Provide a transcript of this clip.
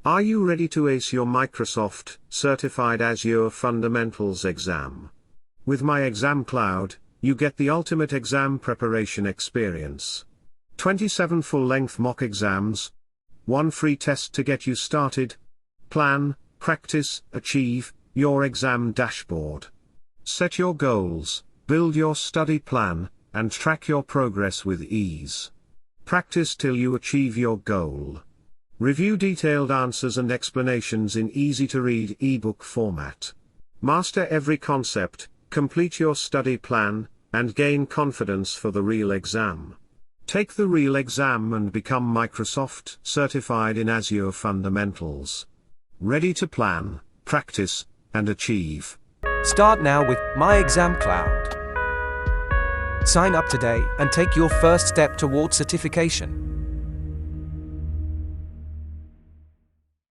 Are you ready to ace your Microsoft Certified Azure Fundamentals exam? With MyExamCloud, you get the ultimate exam preparation experience. 27 full-length mock exams, 1 free test to get you started. Plan, practice, achieve your exam dashboard. Set your goals, build your study plan, and track your progress with ease. Practice till you achieve your goal. Review detailed answers and explanations in easy-to-read ebook format. Master every concept, complete your study plan, and gain confidence for the real exam. Take the real exam and become Microsoft Certified in Azure Fundamentals. Ready to plan, practice, and achieve. Start now with MyExamCloud. Sign up today and take your first step toward certification.